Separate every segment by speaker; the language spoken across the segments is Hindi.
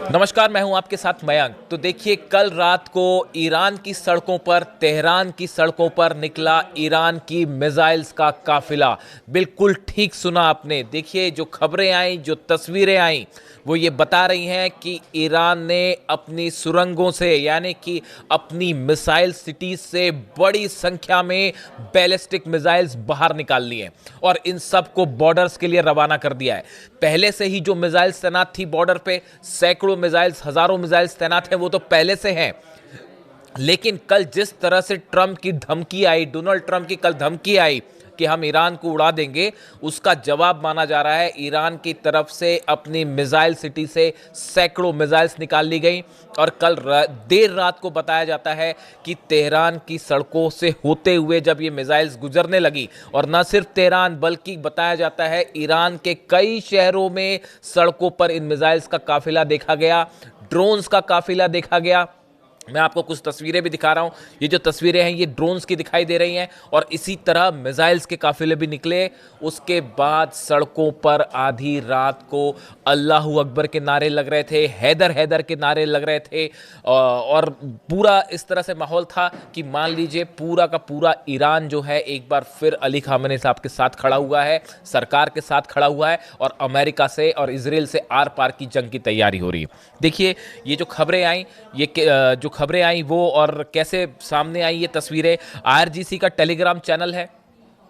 Speaker 1: नमस्कार, मैं हूं आपके साथ मयंक। तो देखिए, कल रात को ईरान की सड़कों पर, तेहरान की सड़कों पर निकला ईरान की मिसाइल्स का काफिला। बिल्कुल ठीक सुना आपने। देखिए, जो खबरें आई, जो तस्वीरें आई, वो ये बता रही हैं कि ईरान ने अपनी सुरंगों से, यानी कि अपनी मिसाइल सिटीज से बड़ी संख्या में बैलिस्टिक मिसाइल्स बाहर निकाल ली हैं और इन सब को बॉर्डर्स के लिए रवाना कर दिया है। पहले से ही जो मिसाइल्स तैनात थी बॉर्डर पे, सैकड़ों मिसाइल्स, हजारों मिसाइल्स तैनात हैं, वो तो पहले से हैं। लेकिन कल जिस तरह से ट्रंप की धमकी आई, डोनाल्ड ट्रंप की कल धमकी आई कि हम ईरान को उड़ा देंगे, उसका जवाब माना जा रहा है। ईरान की तरफ से अपनी मिसाइल सिटी से सैकड़ों मिसाइल्स निकाल ली गई और कल देर रात को बताया जाता है कि तेहरान की सड़कों से होते हुए जब ये मिसाइल्स गुजरने लगी, और न सिर्फ तेहरान बल्कि बताया जाता है ईरान के कई शहरों में सड़कों पर इन मिसाइल्स का काफिला देखा गया, ड्रोन्स का काफिला देखा गया। मैं आपको कुछ तस्वीरें भी दिखा रहा हूं। ये जो तस्वीरें हैं ये ड्रोन्स की दिखाई दे रही हैं और इसी तरह मिसाइल्स के काफिले भी निकले। उसके बाद सड़कों पर आधी रात को अल्लाहू अकबर के नारे लग रहे थे, हैदर हैदर के नारे लग रहे थे और पूरा इस तरह से माहौल था कि मान लीजिए पूरा का पूरा ईरान जो है एक बार फिर अली खामेनी साहब के साथ खड़ा हुआ है, सरकार के साथ खड़ा हुआ है और अमेरिका से और इजराइल से आर पार की जंग की तैयारी हो रही है। देखिए, ये जो खबरें आई, ये जो खबरें आई वो और कैसे सामने आई ये तस्वीरें, आईआरजीसी का टेलीग्राम चैनल है,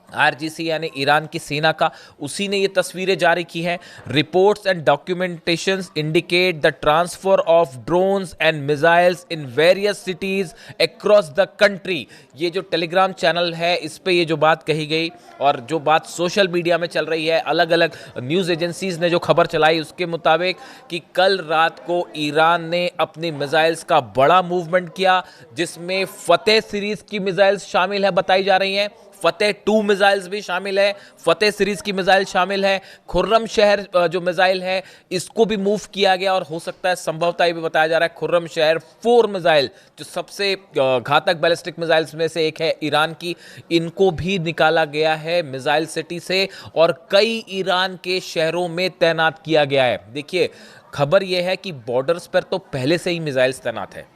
Speaker 1: आईआरजीसी यानी ईरान की सेना का, उसी ने ये तस्वीरें जारी की हैं। Reports and documentations indicate the transfer of drones and missiles in various cities across the country. ये जो टेलीग्राम चैनल है इस पे ये जो बात कही गई और जो बात सोशल मीडिया में चल रही है, अलग अलग न्यूज़ एजेंसीज ने जो खबर चलाई उसके मुताबिक कि कल रात को ईरान ने अपनी मिसाइल्स का बड़ा मूवमेंट किया, जिसमें फतेह सीरीज की मिसाइल्स शामिल है, बताई जा रही हैं। फतेह 2 मिसाइल्स भी शामिल है, फतेह सीरीज की मिसाइल शामिल है। खुर्रम शहर जो मिसाइल है इसको भी मूव किया गया और हो सकता है, संभवतः ये भी बताया जा रहा है, खुर्रम शहर 4 मिसाइल जो सबसे घातक बैलिस्टिक मिसाइल्स में से एक है ईरान की, इनको भी निकाला गया है मिसाइल सिटी से और कई ईरान के शहरों में तैनात किया गया है। देखिए, खबर यह है कि बॉर्डर्स पर तो पहले से ही मिसाइल्स तैनात है।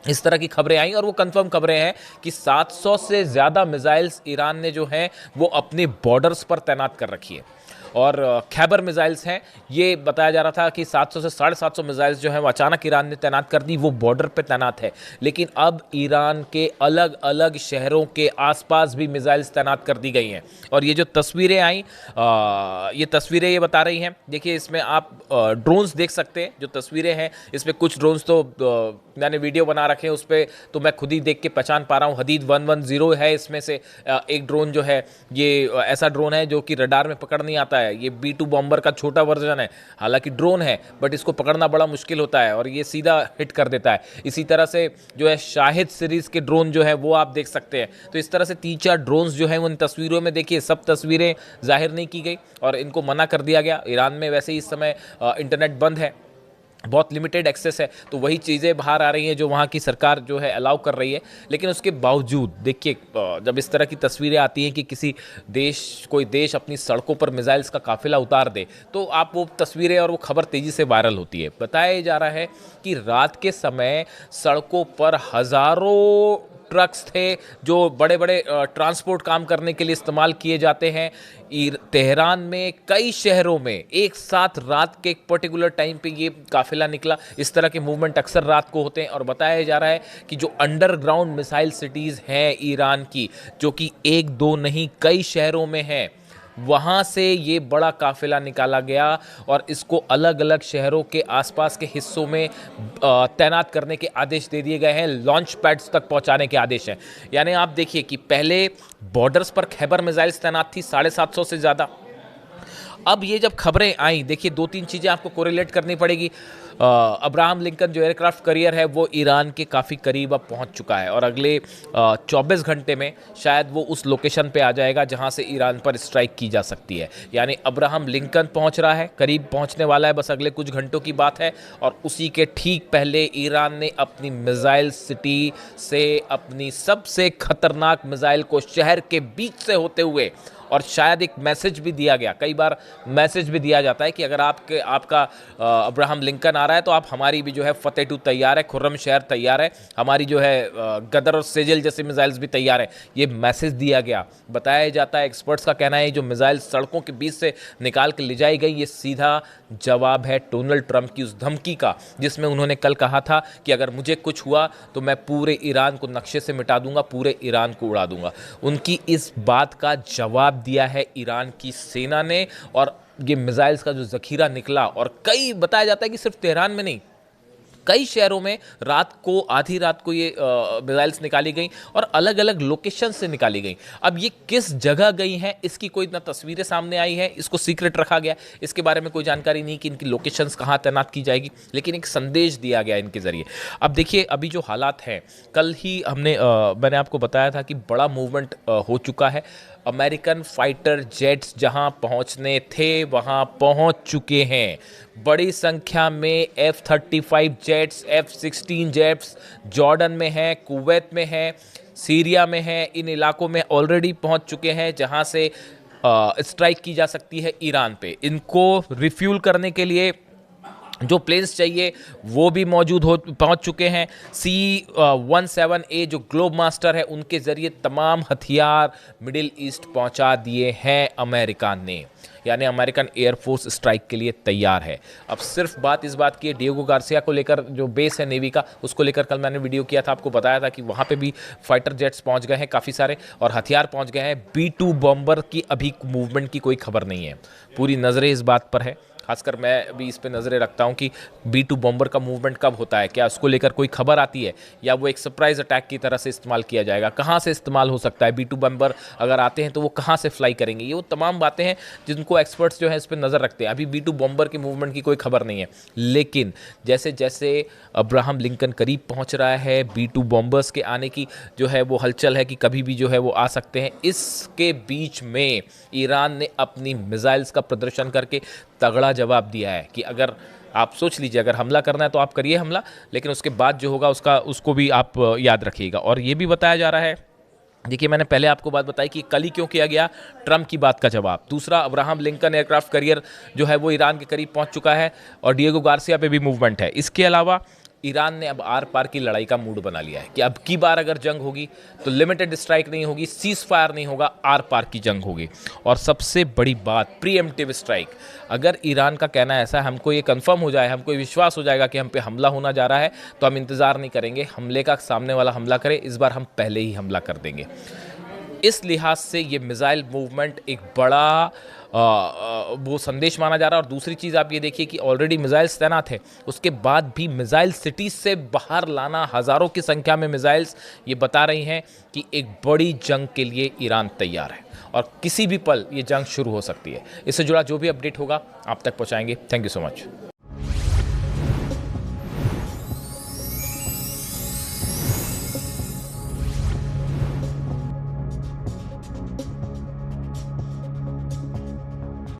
Speaker 1: इस तरह की खबरें आई और वो कंफर्म खबरें हैं कि 700 से ज़्यादा मिसाइल्स ईरान ने जो हैं वो अपने बॉर्डर्स पर तैनात कर रखी है। और खैबर मिसाइल्स हैं, ये बताया जा रहा था कि 700 से 750 मिसाइल्स जो हैं वो अचानक ईरान ने तैनात कर दी, वो बॉर्डर पे तैनात है। लेकिन अब ईरान के अलग अलग शहरों के आसपास भी मिसाइल्स तैनात कर दी गई हैं। और ये जो तस्वीरें आई, ये तस्वीरें ये बता रही हैं, देखिए इसमें आप ड्रोन्स देख सकते हैं। जो तस्वीरें हैं इसमें कुछ ड्रोन्स तो मैंने वीडियो बना रखे हैं, उस पर तो मैं खुद ही देख के पहचान पा रहा हूँ। हदीद 110 है इसमें से एक ड्रोन जो है, ये ऐसा ड्रोन है जो कि रडार में पकड़ नहीं आता है। ये B2 बॉम्बर का छोटा वर्जन है, हालांकि ड्रोन है बट इसको पकड़ना बड़ा मुश्किल होता है और ये सीधा हिट कर देता है। इसी तरह से जो है शाहिद सीरीज के ड्रोन जो है वो आप देख सकते हैं। तो इस तरह से 3-4 ड्रोन्स जो है उन तस्वीरों में देखिए, सब तस्वीरें जाहिर नहीं की गई और इनको मना कर दिया गया। ईरान में वैसे ही इस समय इंटरनेट बंद है, बहुत लिमिटेड एक्सेस है, तो वही चीज़ें बाहर आ रही हैं जो वहाँ की सरकार जो है अलाउ कर रही है। लेकिन उसके बावजूद देखिए, जब इस तरह की तस्वीरें आती हैं कि किसी देश, कोई देश अपनी सड़कों पर मिसाइल्स का काफिला उतार दे, तो आप वो तस्वीरें और वो खबर तेज़ी से वायरल होती है। बताया जा रहा है कि रात के समय सड़कों पर हज़ारों ट्रक्स थे जो बड़े बड़े ट्रांसपोर्ट काम करने के लिए इस्तेमाल किए जाते हैं। तेहरान में कई शहरों में एक साथ रात के एक पर्टिकुलर टाइम पे ये काफिला निकला। इस तरह के मूवमेंट अक्सर रात को होते हैं और बताया जा रहा है कि जो अंडरग्राउंड मिसाइल सिटीज़ हैं ईरान की, जो कि एक दो नहीं कई शहरों में हैं, वहाँ से ये बड़ा काफिला निकाला गया और इसको अलग अलग शहरों के आसपास के हिस्सों में तैनात करने के आदेश दे दिए गए हैं, लॉन्च पैड्स तक पहुँचाने के आदेश हैं। यानी आप देखिए कि पहले बॉर्डर्स पर खैबर मिसाइल्स तैनात थी 750 से ज़्यादा। अब ये जब खबरें आई, देखिए 2-3 चीज़ें आपको कोरिलेट करनी पड़ेगी। अब्राहम लिंकन जो एयरक्राफ्ट करियर है वो ईरान के काफ़ी करीब अब पहुंच चुका है और अगले 24 घंटे में शायद वो उस लोकेशन पे आ जाएगा जहां से ईरान पर स्ट्राइक की जा सकती है। यानी अब्राहम लिंकन पहुंच रहा है, करीब पहुंचने वाला है, बस अगले कुछ घंटों की बात है। और उसी के ठीक पहले ईरान ने अपनी मिसाइल सिटी से अपनी सबसे खतरनाक मिसाइल को शहर के बीच से होते हुए और शायद एक मैसेज भी दिया गया, कई बार मैसेज भी दिया जाता है कि अगर आपका अब्राहम लिंकन आ रहा है तो आप हमारी भी जो है फतेह 2 तैयार है, खुर्रम शहर तैयार है, हमारी जो है गदर और सेजल जैसे मिसाइल्स भी तैयार है। ये मैसेज दिया गया। बताया जाता है, एक्सपर्ट्स का कहना है जो मिसाइल सड़कों के बीच से निकाल के ले जाई गई, ये सीधा जवाब है डोनाल्ड ट्रंप की उस धमकी का जिसमें उन्होंने कल कहा था कि अगर मुझे कुछ हुआ तो मैं पूरे ईरान को नक्शे से मिटा दूंगा, पूरे ईरान को उड़ा दूंगा। उनकी इस बात का जवाब दिया है ईरान की सेना ने, और ये मिसाइल्स का जो जखीरा निकला, और कई बताया जाता है कि सिर्फ तेहरान में नहीं, कई शहरों में रात को, आधी रात को ये मिसाइल्स निकाली गई और अलग अलग लोकेशन से निकाली गई। अब ये किस जगह गई हैं इसकी कोई ना तस्वीरें सामने आई हैं, इसको सीक्रेट रखा गया, इसके बारे में कोई जानकारी नहीं कि इनकी लोकेशंस कहाँ तैनात की जाएगी, लेकिन एक संदेश दिया गया इनके ज़रिए। अब देखिए अभी जो हालात हैं, कल ही मैंने आपको बताया था कि बड़ा मूवमेंट हो चुका है। अमेरिकन फाइटर जेट्स जहां पहुंचने थे वहां पहुंच चुके हैं। बड़ी संख्या में F-35 jets, F-16 jets Jordan में हैं, कुवैत में हैं, सीरिया में हैं, इन इलाकों में ऑलरेडी पहुंच चुके हैं जहां से स्ट्राइक की जा सकती है ईरान पे। इनको रिफ्यूल करने के लिए जो प्लेन्स चाहिए वो भी पहुंच चुके हैं। C-17A जो ग्लोब मास्टर है उनके ज़रिए तमाम हथियार मिडिल ईस्ट पहुंचा दिए हैं अमेरिका ने, यानी अमेरिकन एयरफोर्स स्ट्राइक के लिए तैयार है। अब सिर्फ बात इस बात की है, डिएगो गार्सिया को लेकर जो बेस है नेवी का, उसको लेकर कल मैंने वीडियो किया था, आपको बताया था कि वहाँ पे भी फाइटर जेट्स पहुँच गए हैं काफ़ी सारे और हथियार पहुँच गए हैं। B-2 बॉम्बर की अभी मूवमेंट की कोई खबर नहीं है, पूरी नज़रें इस बात पर है, खासकर मैं भी इस पे नज़रें रखता हूं कि B-2 बॉम्बर का मूवमेंट कब होता है, क्या उसको लेकर कोई खबर आती है या वो एक सरप्राइज अटैक की तरह से इस्तेमाल किया जाएगा, कहां से इस्तेमाल हो सकता है, B-2 बॉम्बर अगर आते हैं तो वो कहां से फ्लाई करेंगे, ये वो तमाम बातें हैं जिनको एक्सपर्ट्स जो है इस पर नज़र रखते हैं। अभी B-2 बॉम्बर की मूवमेंट की कोई खबर नहीं है, लेकिन जैसे जैसे अब्राहम लिंकन करीब पहुँच रहा है, B-2 बॉम्बर्स के आने की जो है वो हलचल है कि कभी भी जो है वो आ सकते हैं। इसके बीच में ईरान ने अपनी मिसाइल्स का प्रदर्शन करके तगड़ा जवाब दिया है कि अगर आप सोच लीजिए, अगर हमला करना है तो आप करिए हमला, लेकिन उसके बाद जो होगा उसको भी आप याद रखिएगा। और ये भी बताया जा रहा है, देखिए मैंने पहले आपको बात बताई कि कल ही क्यों किया गया, ट्रंप की बात का जवाब। दूसरा, अब्राहम लिंकन एयरक्राफ्ट कैरियर जो है वो ईरान के करीब पहुंच चुका है और डिएगो गार्सिया पे भी मूवमेंट है। इसके अलावा ईरान ने अब आर पार की लड़ाई का मूड बना लिया है कि अब की बार अगर जंग होगी तो लिमिटेड स्ट्राइक नहीं होगी, सीज फायर नहीं होगा, आर पार की जंग होगी। और सबसे बड़ी बात, प्रीएम्प्टिव स्ट्राइक। अगर ईरान का कहना ऐसा है, हमको ये कंफर्म हो जाए, हमको ये विश्वास हो जाएगा कि हम पे हमला होना जा रहा है, तो हम इंतज़ार नहीं करेंगे हमले का, सामने वाला हमला करे, इस बार हम पहले ही हमला कर देंगे। इस लिहाज से ये मिसाइल मूवमेंट एक बड़ा वो संदेश माना जा रहा है। और दूसरी चीज़ आप ये देखिए कि ऑलरेडी मिसाइल्स तैनात है, उसके बाद भी मिसाइल सिटीज़ से बाहर लाना, हज़ारों की संख्या में मिसाइल्स, ये बता रही हैं कि एक बड़ी जंग के लिए ईरान तैयार है और किसी भी पल ये जंग शुरू हो सकती है। इससे जुड़ा जो भी अपडेट होगा आप तक पहुँचाएंगे। Thank you so much.